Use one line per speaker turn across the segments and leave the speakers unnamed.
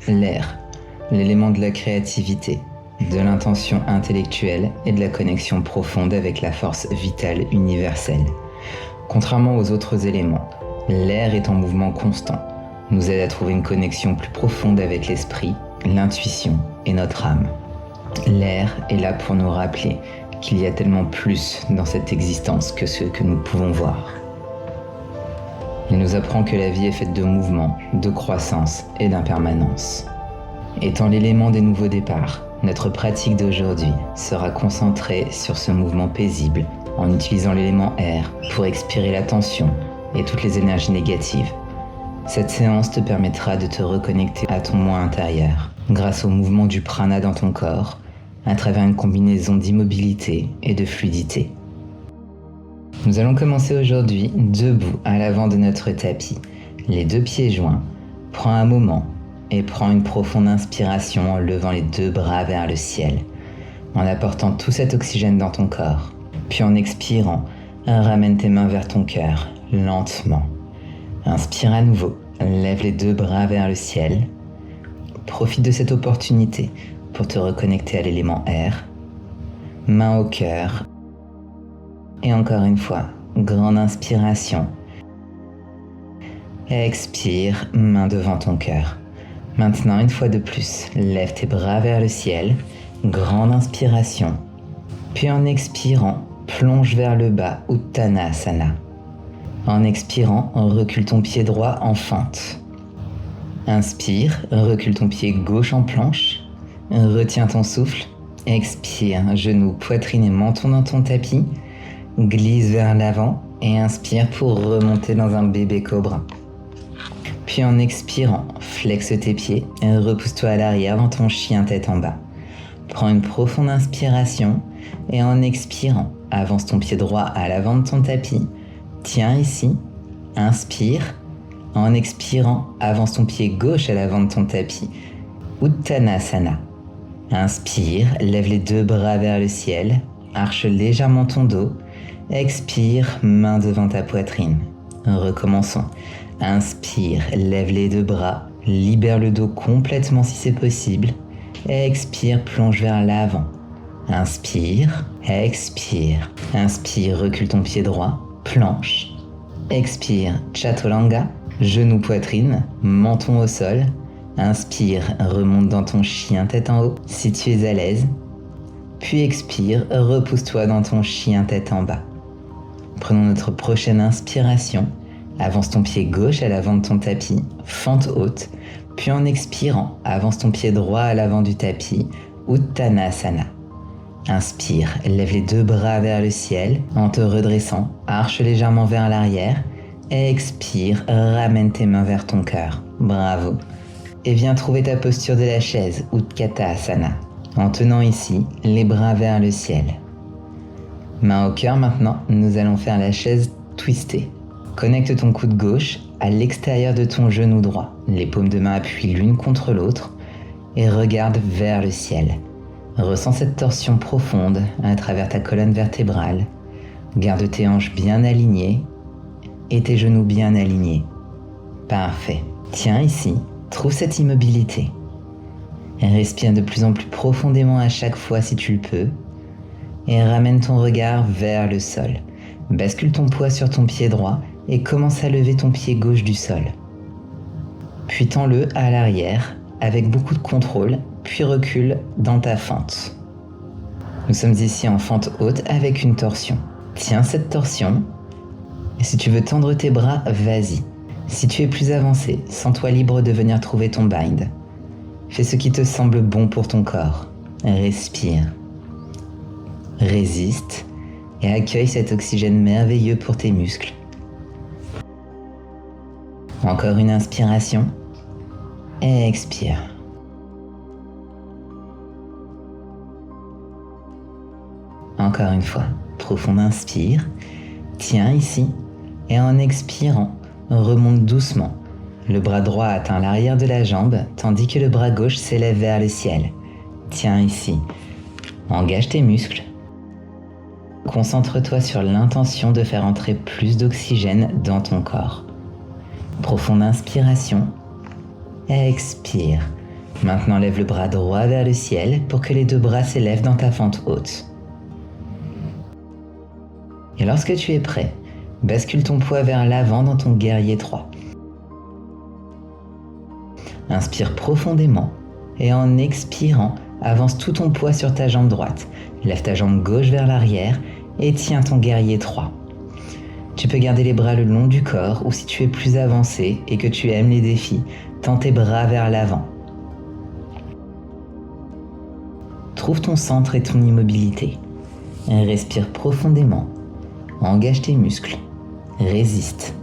L'air, l'élément de la créativité, de l'intention intellectuelle et de la connexion profonde avec la force vitale universelle. Contrairement aux autres éléments, l'air est en mouvement constant, nous aide à trouver une connexion plus profonde avec l'esprit, l'intuition et notre âme. L'air est là pour nous rappeler qu'il y a tellement plus dans cette existence que ce que nous pouvons voir. Il nous apprend que la vie est faite de mouvement, de croissance et d'impermanence. Étant l'élément des nouveaux départs, notre pratique d'aujourd'hui sera concentrée sur ce mouvement paisible en utilisant l'élément air pour expirer la tension et toutes les énergies négatives. Cette séance te permettra de te reconnecter à ton moi intérieur grâce au mouvement du prana dans ton corps à travers une combinaison d'immobilité et de fluidité. Nous allons commencer aujourd'hui debout à l'avant de notre tapis, les deux pieds joints. Prends un moment et prends une profonde inspiration en levant les deux bras vers le ciel, en apportant tout cet oxygène dans ton corps. Puis en expirant, ramène tes mains vers ton cœur, lentement. Inspire à nouveau, lève les deux bras vers le ciel. Profite de cette opportunité pour te reconnecter à l'élément air. Main au cœur. Et encore une fois, grande inspiration. Expire, main devant ton cœur. Maintenant, une fois de plus, lève tes bras vers le ciel. Grande inspiration. Puis en expirant, plonge vers le bas, Uttanasana. En expirant, recule ton pied droit en fente. Inspire, recule ton pied gauche en planche. Retiens ton souffle. Expire, genoux, poitrine et menton dans ton tapis. Glisse vers l'avant et inspire pour remonter dans un bébé cobra. Puis en expirant, flexe tes pieds et repousse-toi à l'arrière dans ton chien tête en bas. Prends une profonde inspiration et en expirant, avance ton pied droit à l'avant de ton tapis. Tiens ici, inspire. En expirant, avance ton pied gauche à l'avant de ton tapis. Uttanasana. Inspire, lève les deux bras vers le ciel, arche légèrement ton dos. Expire, main devant ta poitrine. Recommençons. Inspire, lève les deux bras, libère le dos complètement si c'est possible. Expire, plonge vers l'avant. Inspire, expire. Inspire, recule ton pied droit, planche. Expire, Chaturanga, genou poitrine, menton au sol. Inspire, remonte dans ton chien tête en haut si tu es à l'aise. Puis expire, repousse-toi dans ton chien tête en bas. Prenons notre prochaine inspiration. Avance ton pied gauche à l'avant de ton tapis, fente haute. Puis en expirant, avance ton pied droit à l'avant du tapis, Uttanasana. Inspire, lève les deux bras vers le ciel en te redressant, arche légèrement vers l'arrière. Expire, ramène tes mains vers ton cœur. Bravo. Et viens trouver ta posture de la chaise, Utkatasana, en tenant ici les bras vers le ciel. Main au cœur maintenant, nous allons faire la chaise twistée. Connecte ton coude gauche à l'extérieur de ton genou droit. Les paumes de main appuient l'une contre l'autre et regarde vers le ciel. Ressens cette torsion profonde à travers ta colonne vertébrale. Garde tes hanches bien alignées et tes genoux bien alignés. Parfait. Tiens ici, trouve cette immobilité. Respire de plus en plus profondément à chaque fois si tu le peux et ramène ton regard vers le sol. Bascule ton poids sur ton pied droit et commence à lever ton pied gauche du sol. Puis tends-le à l'arrière avec beaucoup de contrôle, puis recule dans ta fente. Nous sommes ici en fente haute avec une torsion. Tiens cette torsion et si tu veux tendre tes bras, vas-y. Si tu es plus avancé, sens-toi libre de venir trouver ton bind. Fais ce qui te semble bon pour ton corps. Respire. Résiste et accueille cet oxygène merveilleux pour tes muscles. Encore une inspiration. Et expire. Encore une fois, profond inspire. Tiens ici et en expirant, remonte doucement. Le bras droit atteint l'arrière de la jambe, tandis que le bras gauche s'élève vers le ciel. Tiens ici. Engage tes muscles. Concentre-toi sur l'intention de faire entrer plus d'oxygène dans ton corps. Profonde inspiration. Expire. Maintenant, lève le bras droit vers le ciel pour que les deux bras s'élèvent dans ta fente haute. Et lorsque tu es prêt, bascule ton poids vers l'avant dans ton guerrier 3. Inspire profondément et en expirant, avance tout ton poids sur ta jambe droite. Lève ta jambe gauche vers l'arrière et tiens ton guerrier 3. Tu peux garder les bras le long du corps ou si tu es plus avancé et que tu aimes les défis, tends tes bras vers l'avant. Trouve ton centre et ton immobilité. Respire profondément. Engage tes muscles. Résiste.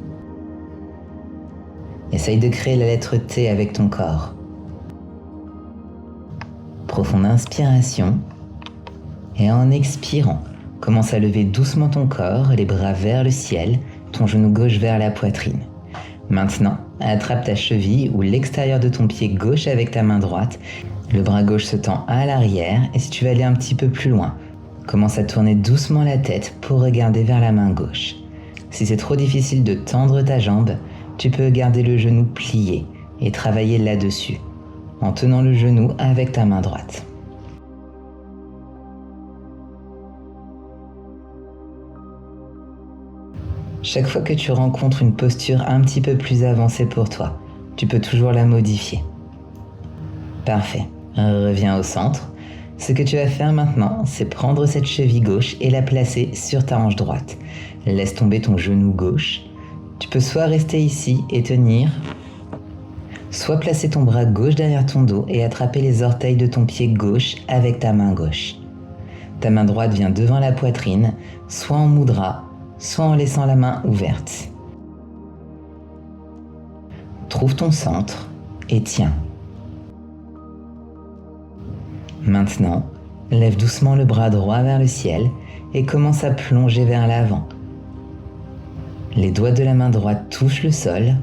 Essaye de créer la lettre T avec ton corps. Profonde inspiration. Et en expirant, commence à lever doucement ton corps, les bras vers le ciel, ton genou gauche vers la poitrine. Maintenant, attrape ta cheville ou l'extérieur de ton pied gauche avec ta main droite. Le bras gauche se tend à l'arrière et si tu veux aller un petit peu plus loin, commence à tourner doucement la tête pour regarder vers la main gauche. Si c'est trop difficile de tendre ta jambe, tu peux garder le genou plié et travailler là-dessus, en tenant le genou avec ta main droite. Chaque fois que tu rencontres une posture un petit peu plus avancée pour toi, tu peux toujours la modifier. Parfait. Reviens au centre. Ce que tu vas faire maintenant, c'est prendre cette cheville gauche et la placer sur ta hanche droite. Laisse tomber ton genou gauche. Tu peux soit rester ici et tenir, soit placer ton bras gauche derrière ton dos et attraper les orteils de ton pied gauche avec ta main gauche. Ta main droite vient devant la poitrine, soit en mudra, soit en laissant la main ouverte. Trouve ton centre et tiens. Maintenant, lève doucement le bras droit vers le ciel et commence à plonger vers l'avant. Les doigts de la main droite touchent le sol.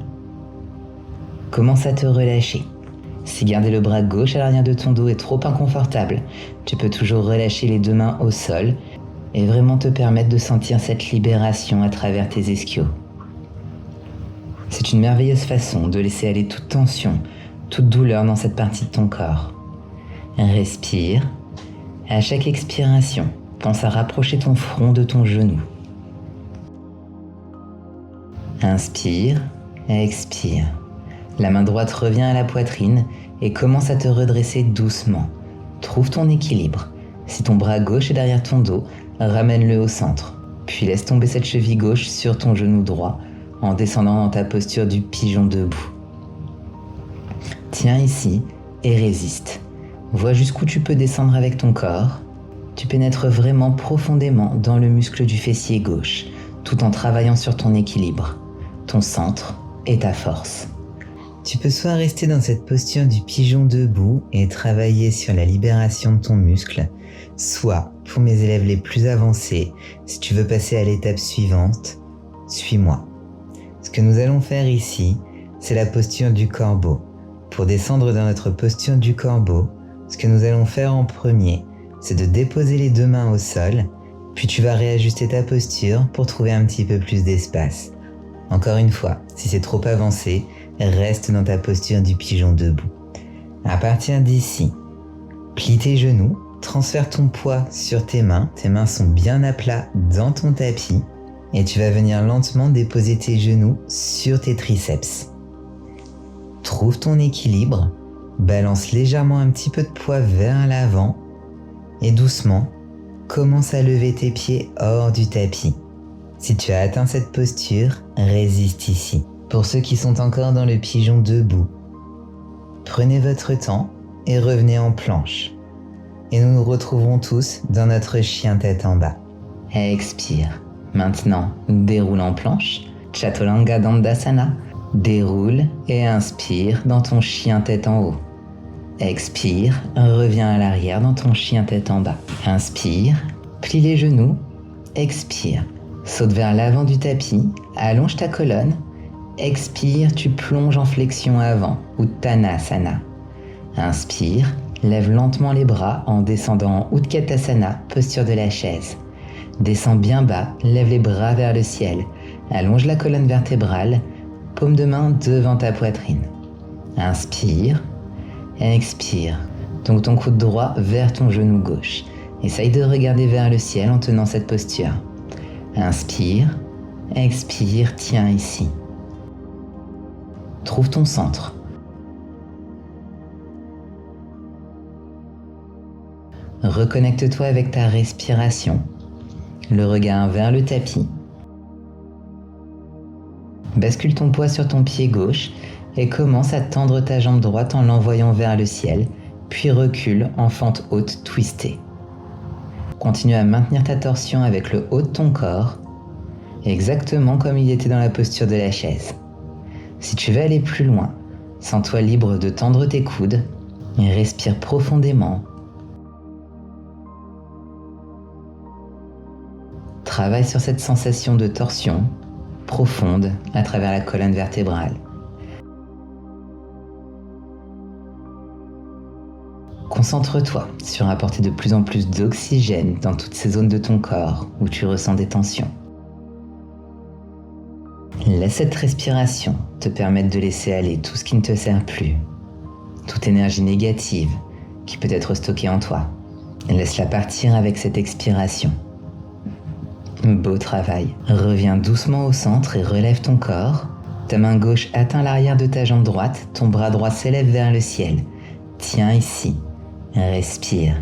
Commence à te relâcher. Si garder le bras gauche à l'arrière de ton dos est trop inconfortable, tu peux toujours relâcher les deux mains au sol et vraiment te permettre de sentir cette libération à travers tes ischios. C'est une merveilleuse façon de laisser aller toute tension, toute douleur dans cette partie de ton corps. Respire. À chaque expiration, pense à rapprocher ton front de ton genou. Inspire, expire. La main droite revient à la poitrine et commence à te redresser doucement. Trouve ton équilibre. Si ton bras gauche est derrière ton dos, ramène-le au centre. Puis laisse tomber cette cheville gauche sur ton genou droit en descendant dans ta posture du pigeon debout. Tiens ici et résiste. Vois jusqu'où tu peux descendre avec ton corps. Tu pénètres vraiment profondément dans le muscle du fessier gauche, tout en travaillant sur ton équilibre, ton centre et ta force. Tu peux soit rester dans cette posture du pigeon debout et travailler sur la libération de ton muscle, soit, pour mes élèves les plus avancés, si tu veux passer à l'étape suivante, suis-moi. Ce que nous allons faire ici, c'est la posture du corbeau. Pour descendre dans notre posture du corbeau, ce que nous allons faire en premier, c'est de déposer les deux mains au sol, puis tu vas réajuster ta posture pour trouver un petit peu plus d'espace. Encore une fois, si c'est trop avancé, reste dans ta posture du pigeon debout. À partir d'ici, plie tes genoux, transfère ton poids sur tes mains sont bien à plat dans ton tapis, et tu vas venir lentement déposer tes genoux sur tes triceps. Trouve ton équilibre. Balance légèrement un petit peu de poids vers l'avant et doucement, commence à lever tes pieds hors du tapis. Si tu as atteint cette posture, résiste ici. Pour ceux qui sont encore dans le pigeon debout, prenez votre temps et revenez en planche. Et nous nous retrouverons tous dans notre chien tête en bas. Expire. Maintenant, déroule en planche. Chaturanga Dandasana. Déroule et inspire dans ton chien tête en haut. Expire, reviens à l'arrière dans ton chien tête en bas. Inspire, plie les genoux, expire. Saute vers l'avant du tapis, allonge ta colonne. Expire, tu plonges en flexion avant, Uttanasana. Inspire, lève lentement les bras en descendant en Utkatasana, posture de la chaise. Descends bien bas, lève les bras vers le ciel. Allonge la colonne vertébrale, paume de main devant ta poitrine. Inspire. expire. Donc ton coude droit vers ton genou gauche. Essaye de regarder vers le ciel en tenant cette posture. Inspire, expire, tiens ici. Trouve ton centre. Reconnecte-toi avec ta respiration, le regard vers le tapis. Bascule ton poids sur ton pied gauche et commence à tendre ta jambe droite en l'envoyant vers le ciel, puis recule en fente haute twistée. Continue à maintenir ta torsion avec le haut de ton corps, exactement comme il était dans la posture de la chaise. Si tu veux aller plus loin, sens-toi libre de tendre tes coudes et respire profondément. Travaille sur cette sensation de torsion profonde à travers la colonne vertébrale. Concentre-toi sur apporter de plus en plus d'oxygène dans toutes ces zones de ton corps où tu ressens des tensions. Laisse cette respiration te permettre de laisser aller tout ce qui ne te sert plus, toute énergie négative qui peut être stockée en toi. Laisse-la partir avec cette expiration. Beau travail. Reviens doucement au centre et relève ton corps. Ta main gauche atteint l'arrière de ta jambe droite, ton bras droit s'élève vers le ciel. Tiens ici. Respire.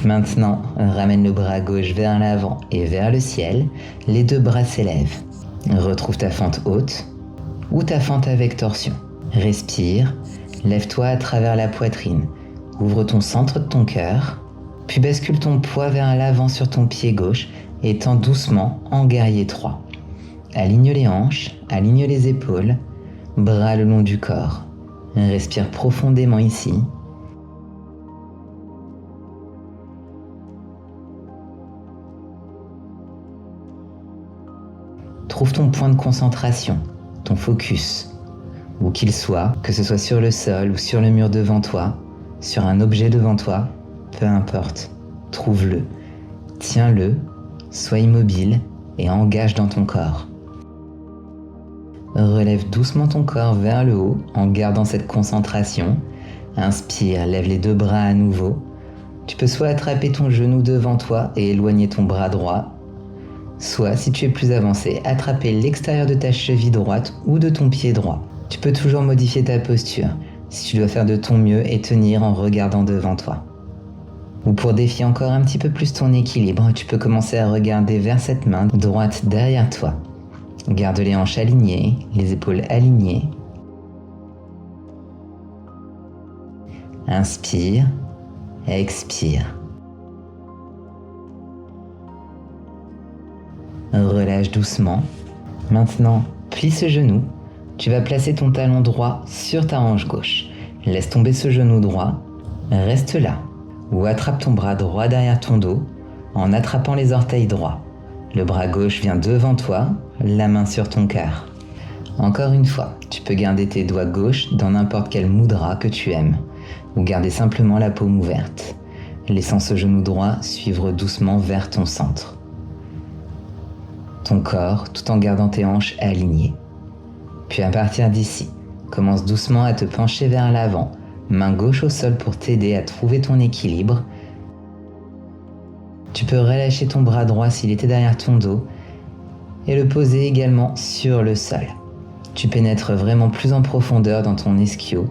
Maintenant, ramène le bras gauche vers l'avant et vers le ciel. Les deux bras s'élèvent. Retrouve ta fente haute ou ta fente avec torsion. Respire. Lève-toi à travers la poitrine. Ouvre ton centre de ton cœur, puis bascule ton poids vers l'avant sur ton pied gauche et tends doucement en guerrier 3. Aligne les hanches, aligne les épaules, bras le long du corps. Respire profondément ici. Trouve ton point de concentration, ton focus, où qu'il soit, que ce soit sur le sol ou sur le mur devant toi, sur un objet devant toi, peu importe, trouve-le, tiens-le, sois immobile et engage dans ton corps. Relève doucement ton corps vers le haut en gardant cette concentration. Inspire, lève les deux bras à nouveau. Tu peux soit attraper ton genou devant toi et éloigner ton bras droit, soit, si tu es plus avancé, attraper l'extérieur de ta cheville droite ou de ton pied droit. Tu peux toujours modifier ta posture si tu dois faire de ton mieux et tenir en regardant devant toi. Ou pour défier encore un petit peu plus ton équilibre, tu peux commencer à regarder vers cette main droite derrière toi. Garde les hanches alignées, les épaules alignées. Inspire, expire. Relâche doucement. Maintenant, plie ce genou. Tu vas placer ton talon droit sur ta hanche gauche. Laisse tomber ce genou droit. Reste là. Ou attrape ton bras droit derrière ton dos en attrapant les orteils droits. Le bras gauche vient devant toi, la main sur ton cœur. Encore une fois, tu peux garder tes doigts gauches dans n'importe quel mudra que tu aimes, ou garder simplement la paume ouverte, laissant ce genou droit suivre doucement vers ton centre. Ton corps, tout en gardant tes hanches alignées. Puis à partir d'ici, commence doucement à te pencher vers l'avant, main gauche au sol pour t'aider à trouver ton équilibre. Tu peux relâcher ton bras droit s'il était derrière ton dos et le poser également sur le sol. Tu pénètres vraiment plus en profondeur dans ton ischio.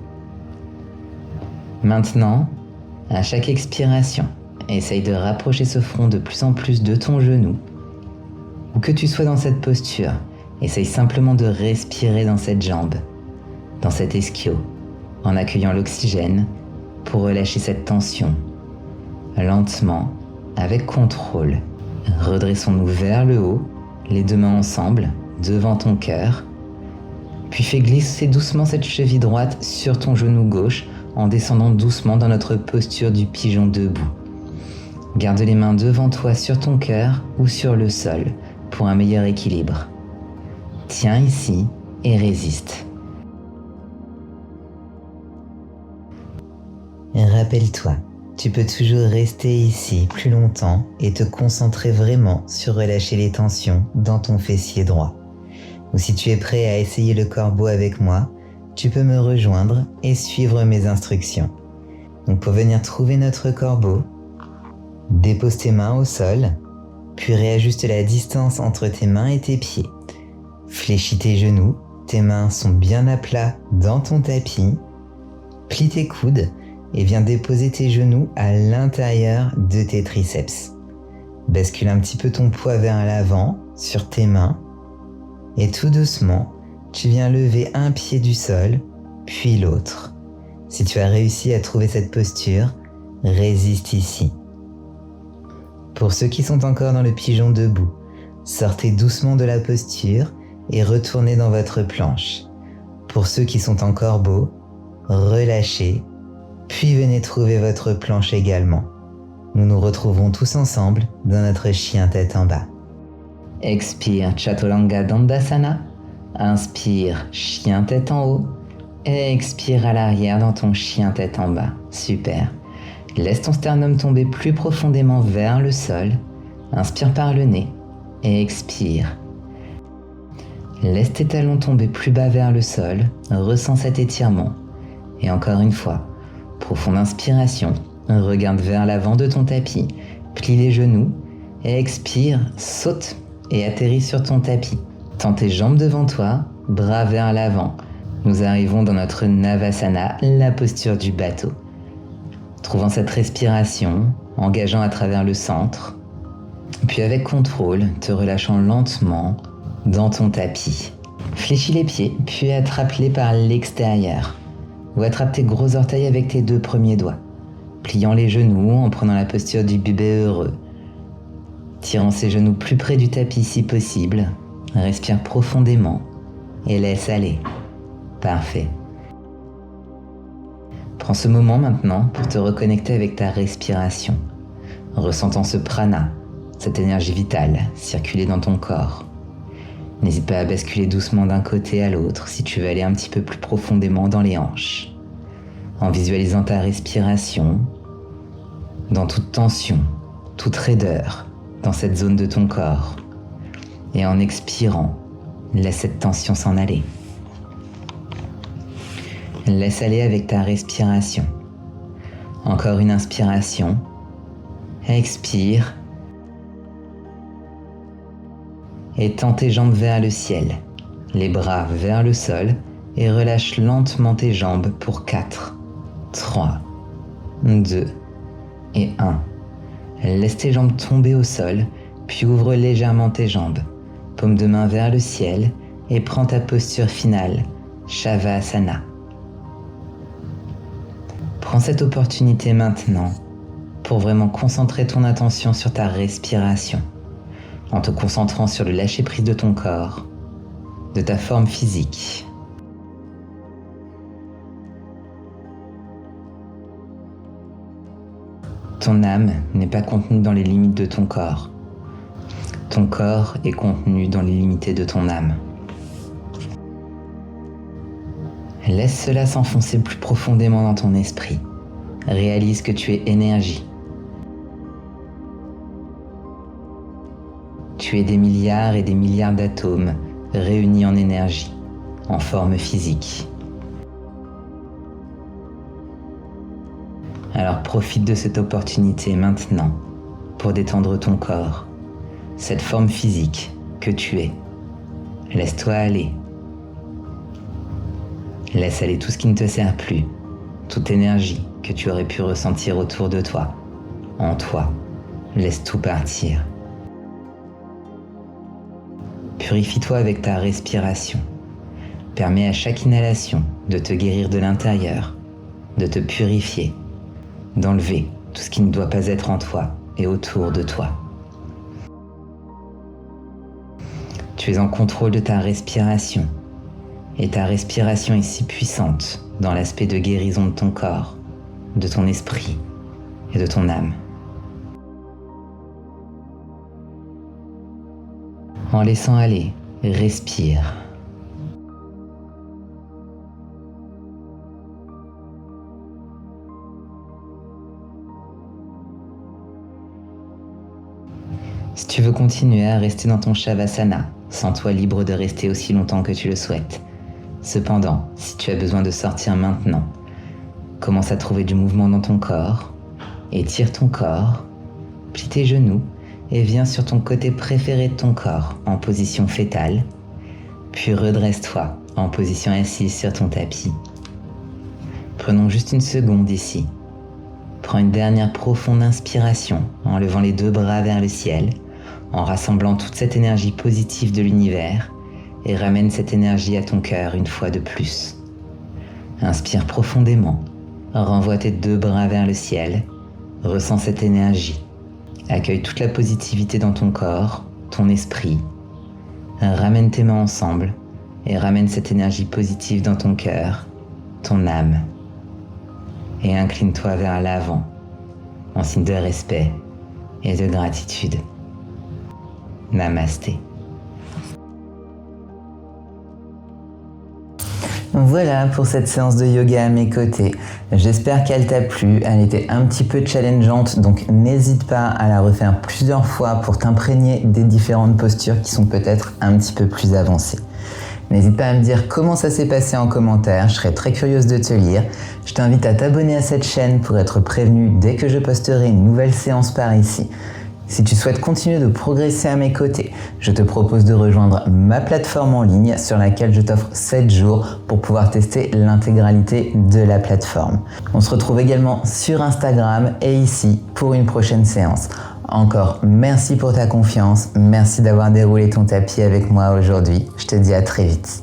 Maintenant, à chaque expiration, essaye de rapprocher ce front de plus en plus de ton genou. Où que tu sois dans cette posture, essaye simplement de respirer dans cette jambe, dans cet ischio, en accueillant l'oxygène pour relâcher cette tension. Lentement, avec contrôle, redressons-nous vers le haut, les deux mains ensemble, devant ton cœur. Puis fais glisser doucement cette cheville droite sur ton genou gauche en descendant doucement dans notre posture du pigeon debout. Garde les mains devant toi sur ton cœur ou sur le sol pour un meilleur équilibre. Tiens ici et résiste. Rappelle-toi, tu peux toujours rester ici plus longtemps et te concentrer vraiment sur relâcher les tensions dans ton fessier droit. Ou si tu es prêt à essayer le corbeau avec moi, tu peux me rejoindre et suivre mes instructions. Donc pour venir trouver notre corbeau, dépose tes mains au sol, puis réajuste la distance entre tes mains et tes pieds. Fléchis tes genoux, tes mains sont bien à plat dans ton tapis. Plie tes coudes et viens déposer tes genoux à l'intérieur de tes triceps. Bascule un petit peu ton poids vers l'avant sur tes mains et tout doucement, tu viens lever un pied du sol, puis l'autre. Si tu as réussi à trouver cette posture, résiste ici. Pour ceux qui sont encore dans le pigeon debout, sortez doucement de la posture et retournez dans votre planche. Pour ceux qui sont en corbeau, relâchez, puis venez trouver votre planche également. Nous nous retrouverons tous ensemble dans notre chien tête en bas. Expire Chaturanga Dandasana. Inspire chien tête en haut. Et expire à l'arrière dans ton chien tête en bas. Super. Laisse ton sternum tomber plus profondément vers le sol. Inspire par le nez et expire. Laisse tes talons tomber plus bas vers le sol. Ressens cet étirement. Et encore une fois, profonde inspiration. Regarde vers l'avant de ton tapis. Plie les genoux et expire, saute et atterris sur ton tapis. Tends tes jambes devant toi, bras vers l'avant. Nous arrivons dans notre Navasana, la posture du bateau. Trouvant cette respiration, engageant à travers le centre, puis avec contrôle, te relâchant lentement dans ton tapis. Fléchis les pieds, puis attrape-les par l'extérieur. Ou attrape tes gros orteils avec tes 2 premiers doigts. Pliant les genoux en prenant la posture du bébé heureux. Tirant ses genoux plus près du tapis si possible. Respire profondément et laisse aller. Parfait. Prends ce moment maintenant pour te reconnecter avec ta respiration, ressentant ce prana, cette énergie vitale, circuler dans ton corps. N'hésite pas à basculer doucement d'un côté à l'autre si tu veux aller un petit peu plus profondément dans les hanches, en visualisant ta respiration dans toute tension, toute raideur dans cette zone de ton corps. Et en expirant, laisse cette tension s'en aller. Laisse aller avec ta respiration. Encore une inspiration. Expire. Et tends tes jambes vers le ciel, les bras vers le sol et relâche lentement tes jambes pour 4, 3, 2 et 1. Laisse tes jambes tomber au sol, puis ouvre légèrement tes jambes. Paume de main vers le ciel et prends ta posture finale, Shavasana. Prends cette opportunité maintenant pour vraiment concentrer ton attention sur ta respiration, en te concentrant sur le lâcher-prise de ton corps, de ta forme physique. Ton âme n'est pas contenue dans les limites de ton corps. Ton corps est contenu dans les limites de ton âme. Laisse cela s'enfoncer plus profondément dans ton esprit. Réalise que tu es énergie. Tu es des milliards et des milliards d'atomes réunis en énergie, en forme physique. Alors profite de cette opportunité maintenant pour détendre ton corps, cette forme physique que tu es. Laisse-toi aller. Laisse aller tout ce qui ne te sert plus, toute énergie que tu aurais pu ressentir autour de toi, en toi. Laisse tout partir. Purifie-toi avec ta respiration. Permets à chaque inhalation de te guérir de l'intérieur, de te purifier, d'enlever tout ce qui ne doit pas être en toi et autour de toi. Tu es en contrôle de ta respiration. Et ta respiration est si puissante dans l'aspect de guérison de ton corps, de ton esprit et de ton âme. En laissant aller, respire. Si tu veux continuer à rester dans ton Shavasana, sens-toi libre de rester aussi longtemps que tu le souhaites. Cependant, si tu as besoin de sortir maintenant, commence à trouver du mouvement dans ton corps, étire ton corps, plie tes genoux et viens sur ton côté préféré de ton corps en position fétale, puis redresse-toi en position assise sur ton tapis. Prenons juste une seconde ici. Prends une dernière profonde inspiration en levant les 2 bras vers le ciel, en rassemblant toute cette énergie positive de l'univers et ramène cette énergie à ton cœur une fois de plus. Inspire profondément, renvoie tes 2 bras vers le ciel, ressens cette énergie, accueille toute la positivité dans ton corps, ton esprit, ramène tes mains ensemble et ramène cette énergie positive dans ton cœur, ton âme. Et incline-toi vers l'avant, en signe de respect et de gratitude. Namasté. Voilà pour cette séance de yoga à mes côtés. J'espère qu'elle t'a plu. Elle était un petit peu challengeante, donc n'hésite pas à la refaire plusieurs fois pour t'imprégner des différentes postures qui sont peut-être un petit peu plus avancées. N'hésite pas à me dire comment ça s'est passé en commentaire, je serais très curieuse de te lire. Je t'invite à t'abonner à cette chaîne pour être prévenu dès que je posterai une nouvelle séance par ici. Si tu souhaites continuer de progresser à mes côtés, je te propose de rejoindre ma plateforme en ligne sur laquelle je t'offre 7 jours pour pouvoir tester l'intégralité de la plateforme. On se retrouve également sur Instagram et ici pour une prochaine séance. Encore merci pour ta confiance, merci d'avoir déroulé ton tapis avec moi aujourd'hui. Je te dis à très vite.